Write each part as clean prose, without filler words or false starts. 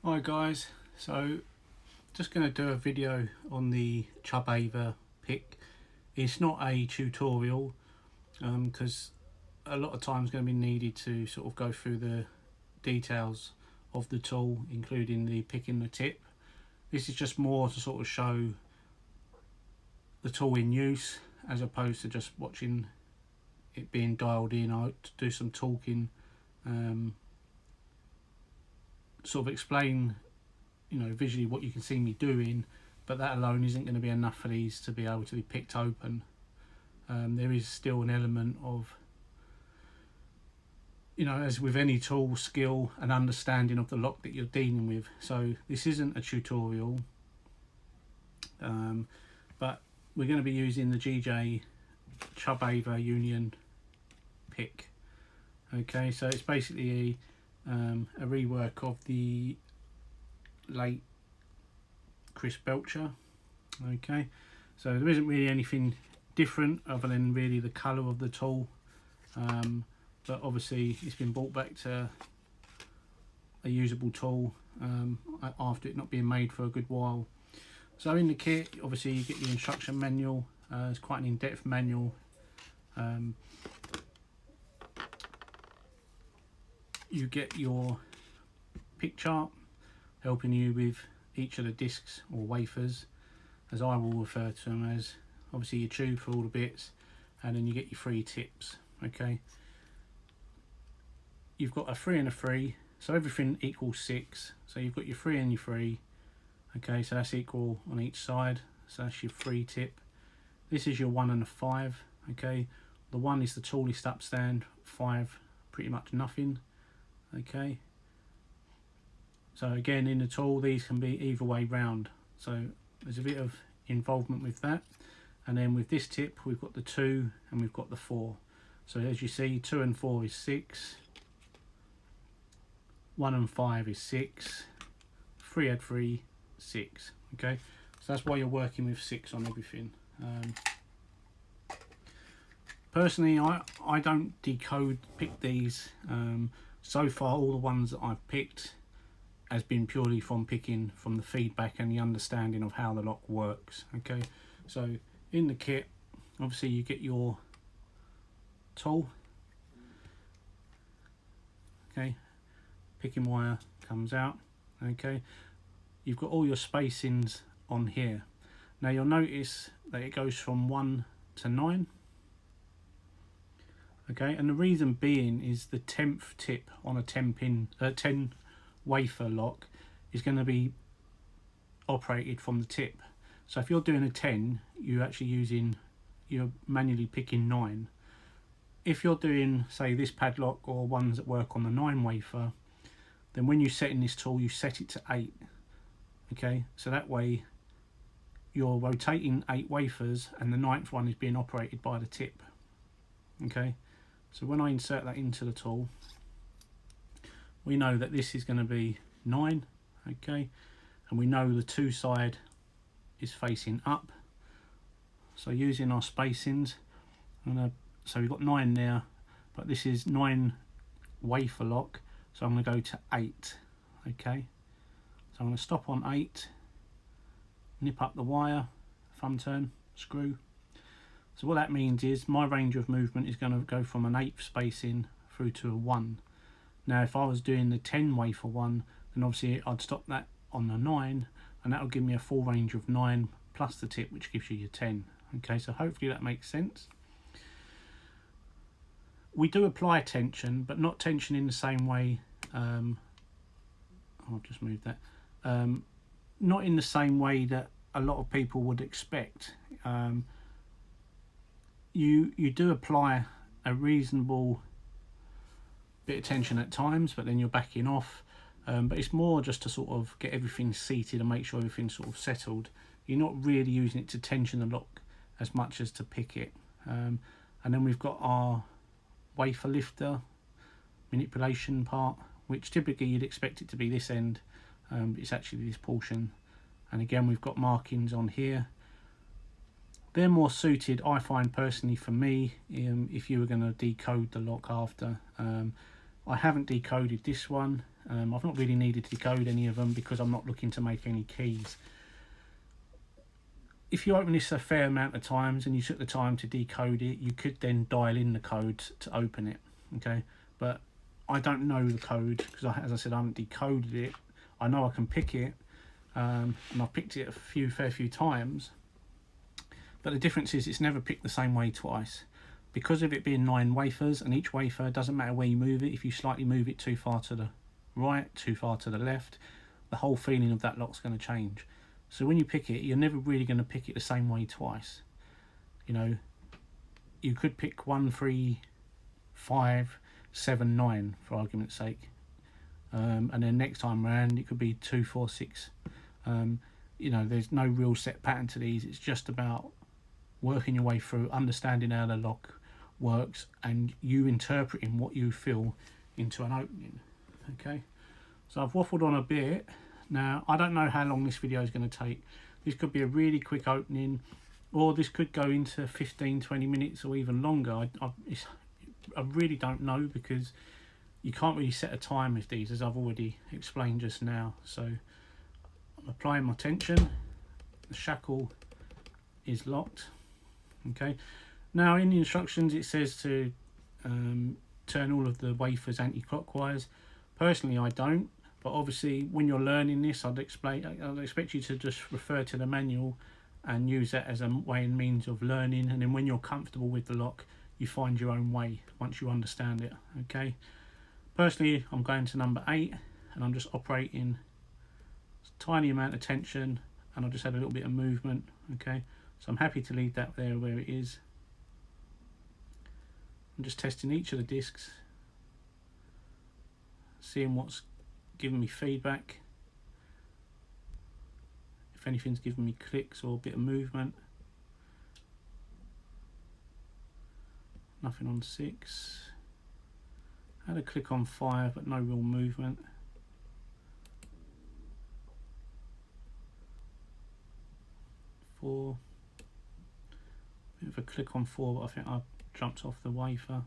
Hi guys, so just going to do a video on the Chubb Ava pick. It's not a tutorial because a lot of time is going to be needed to sort of go through the details of the tool, including the picking the tip. This is just more to sort of show the tool in use as opposed to just watching it being dialed in. I'll do some talking, sort of explain visually what you can see me doing, but that alone isn't going to be enough for these to be able to be picked open. There is still an element of, as with any tool, skill and understanding of the lock that you're dealing with. So this isn't a tutorial, but we're going to be using the GJ Chubb Ava Union pick. Okay, so it's basically a rework of the late Chris Belcher. Okay, so there isn't really anything different other than really the colour of the tool, but obviously it's been brought back to a usable tool after it not being made for a good while. So in the kit, obviously you get your instruction manual. It's quite an in-depth manual. You get your pick chart helping you with each of the discs or wafers, as I will refer to them as. Obviously your tube for all the bits, and then you get your 3 tips. Okay, you've got a 3 and a 3, so everything equals 6. So you've got your 3 and your 3. Okay, so that's equal on each side, so that's your 3 tip. This is your 1 and a 5. Okay, the 1 is the tallest upstand, 5 pretty much nothing. Okay, so again, in the tool these can be either way round, so there's a bit of involvement with that. And then with this tip we've got the 2 and we've got the 4. So as you see, 2 and 4 is 6, 1 and 5 is 6, 3 and 3, 6. Okay, so that's why you're working with 6 on everything. Personally, I don't pick these. So far all the ones that I've picked has been purely from picking from the feedback and the understanding of how the lock works. Okay, so in the kit obviously you get your tool. Okay, picking wire comes out. Okay, you've got all your spacings on here. Now you'll notice that it goes from 1 to 9. Okay, and the reason being is the 10th tip on a 10 wafer lock is going to be operated from the tip. So if you're doing a 10, you're manually picking 9. If you're doing, say, this padlock or ones that work on the 9 wafer, then when you set in this tool you set it to 8. Okay, so that way you're rotating 8 wafers and the 9th one is being operated by the tip. Okay, so when I insert that into the tool, we know that this is going to be 9. Okay, and we know the 2 side is facing up. So using our spacings, so we've got 9 there, but this is 9 wafer lock, so I'm going to go to 8. Okay, so I'm going to stop on 8, nip up the wire, thumb turn, screw. So what that means is my range of movement is going to go from an 8th spacing through to a 1. Now if I was doing the 10 wafer one, then obviously I'd stop that on the 9, and that will give me a full range of 9 plus the tip, which gives you your 10. Okay, so hopefully that makes sense. We do apply tension, but not tension in the same way. I'll just move that. Not in the same way that a lot of people would expect. You do apply a reasonable bit of tension at times, but then you're backing off. But it's more just to sort of get everything seated and make sure everything's sort of settled. You're not really using it to tension the lock as much as to pick it. And then we've got our wafer lifter manipulation part, which typically you'd expect it to be this end, but it's actually this portion. And again, we've got markings on here. They're more suited, I find personally, for me, if you were going to decode the lock after. I haven't decoded this one. I've not really needed to decode any of them because I'm not looking to make any keys. If you open this a fair amount of times and you took the time to decode it, you could then dial in the code to open it, okay? But I don't know the code because, as I said, I haven't decoded it. I know I can pick it, and I've picked it a fair few times. But the difference is it's never picked the same way twice. Because of it being 9 wafers, and each wafer, doesn't matter where you move it, if you slightly move it too far to the right, too far to the left, the whole feeling of that lock's going to change. So when you pick it, you're never really going to pick it the same way twice. You know, you could pick 1, 3, 5, 7, 9 for argument's sake, and then next time around it could be 2, 4, 6. You know, there's no real set pattern to these. It's just about working your way through, understanding how the lock works, and you interpreting what you feel into an opening. Okay, so I've waffled on a bit. Now, I don't know how long this video is going to take. This could be a really quick opening, or this could go into 15-20 minutes or even longer. I really don't know, because you can't really set a time with these, as I've already explained just now. So I'm applying my tension. The shackle is locked. Okay, now in the instructions it says to turn all of the wafers anti-clockwise. Personally, I don't. But obviously, when you're learning this, I'd expect you to just refer to the manual and use that as a way and means of learning. And then when you're comfortable with the lock, you find your own way once you understand it. Okay. Personally, I'm going to number 8, and I'm just operating a tiny amount of tension, and I'll just add a little bit of movement. Okay. So I'm happy to leave that there where it is. I'm just testing each of the discs, seeing what's giving me feedback, if anything's giving me clicks or a bit of movement. Nothing on 6. Had a click on 5, but no real movement. 4. Bit of a click on 4, but I think I jumped off the wafer.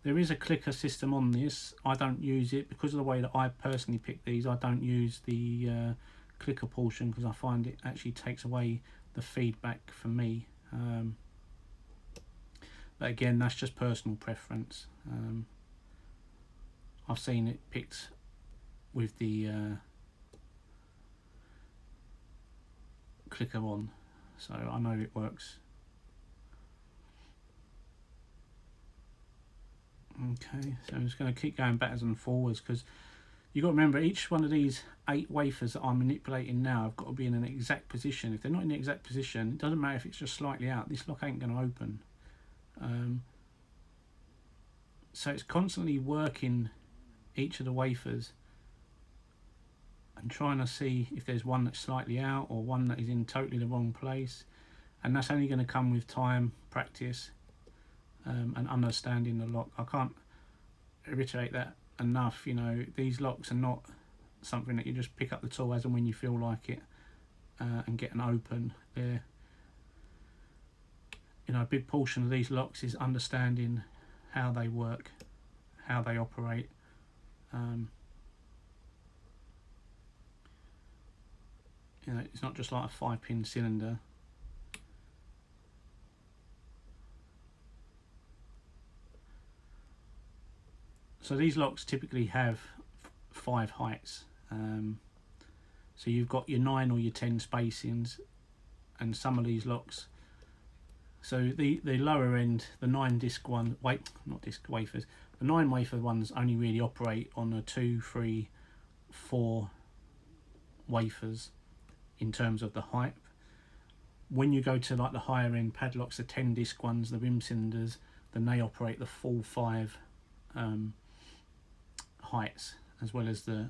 There is a clicker system on this. I don't use it because of the way that I personally pick these. I don't use the clicker portion because I find it actually takes away the feedback for me. But again, that's just personal preference. I've seen it picked with the clicker on, so I know it works. Okay, so I'm just going to keep going backwards and forwards, because you've got to remember, each one of these 8 wafers that I'm manipulating now have got to be in an exact position. If they're not in the exact position, it doesn't matter if it's just slightly out, this lock ain't going to open. So it's constantly working each of the wafers and trying to see if there's one that's slightly out or one that is in totally the wrong place, and that's only going to come with time, practice, and understanding the lock. I can't reiterate that enough. You know, these locks are not something that you just pick up the tool as and when you feel like it and get an open. They're, you know, a big portion of these locks is understanding how they work, how they operate. You know, it's not just like a 5-pin cylinder. So these locks typically have 5 heights. So you've got your 9 or your 10 spacings, and some of these locks. So the lower end, the 9 disc one, not disc wafers, the 9 wafer ones only really operate on a 2, 3, 4 wafers in terms of the height. When you go to like the higher end padlocks, the 10 disc ones, the rim cylinders, then they operate the full 5 heights, as well as the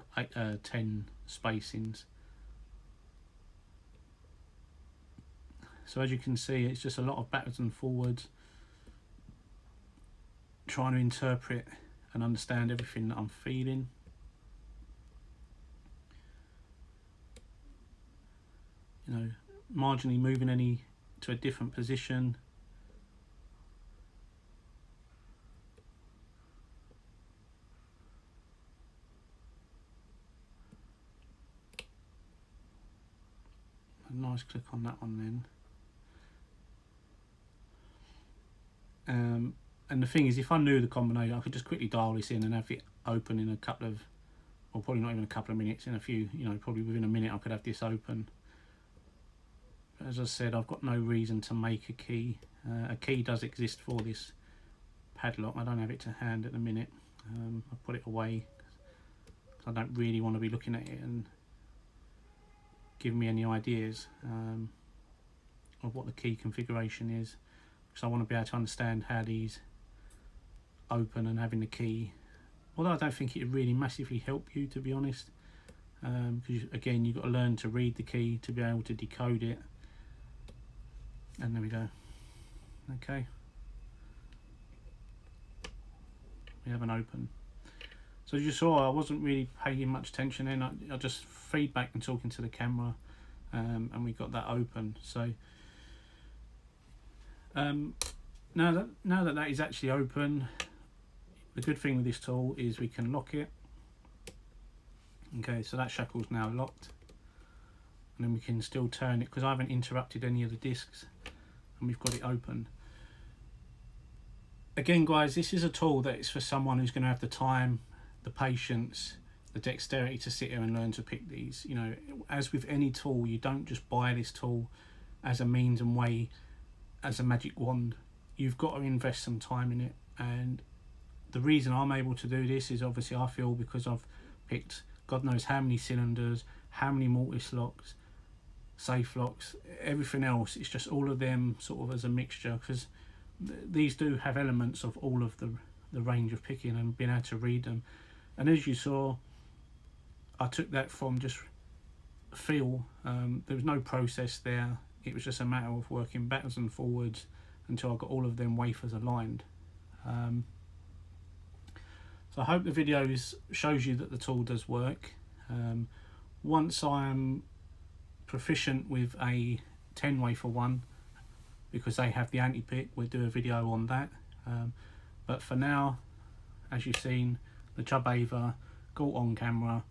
10 spacings. So as you can see, it's just a lot of backwards and forwards, trying to interpret and understand everything that I'm feeling. You know, marginally moving any to a different position, let's click on that one then. And the thing is, if I knew the combination, I could just quickly dial this in and have it open in a couple of, or probably not even a couple of minutes, in a few, you know, probably within a minute I could have this open. But as I said, I've got no reason to make a key. A key does exist for this padlock. I don't have it to hand at the minute. I put it away because I don't really want to be looking at it and giving me any ideas of what the key configuration is, because I want to be able to understand how these open and having the key, although I don't think it would really massively help you, to be honest, because again you've got to learn to read the key to be able to decode it. And there we go. Okay, we have an open. So as you saw, I wasn't really paying much attention then. I just feedback and talking to the camera, and we got that open. So now that is actually open, the good thing with this tool is we can lock it. Okay, so that shackle's now locked, and then we can still turn it because I haven't interrupted any of the discs, and we've got it open. Again, guys, this is a tool that is for someone who's going to have the time, the patience, the dexterity to sit here and learn to pick these. You know, as with any tool, you don't just buy this tool as a means and way, as a magic wand. You've got to invest some time in it, and the reason I'm able to do this is obviously I feel because I've picked God knows how many cylinders, how many mortise locks, safe locks, everything else. It's just all of them sort of as a mixture, because these do have elements of all of the range of picking and being able to read them. And as you saw, I took that from just feel. There was no process there. It was just a matter of working backwards and forwards until I got all of them wafers aligned. So I hope the video shows you that the tool does work. Once I'm proficient with a 10 wafer one, because they have the anti-pick, we'll do a video on that. But for now, as you've seen, the Chubb Ava got on camera.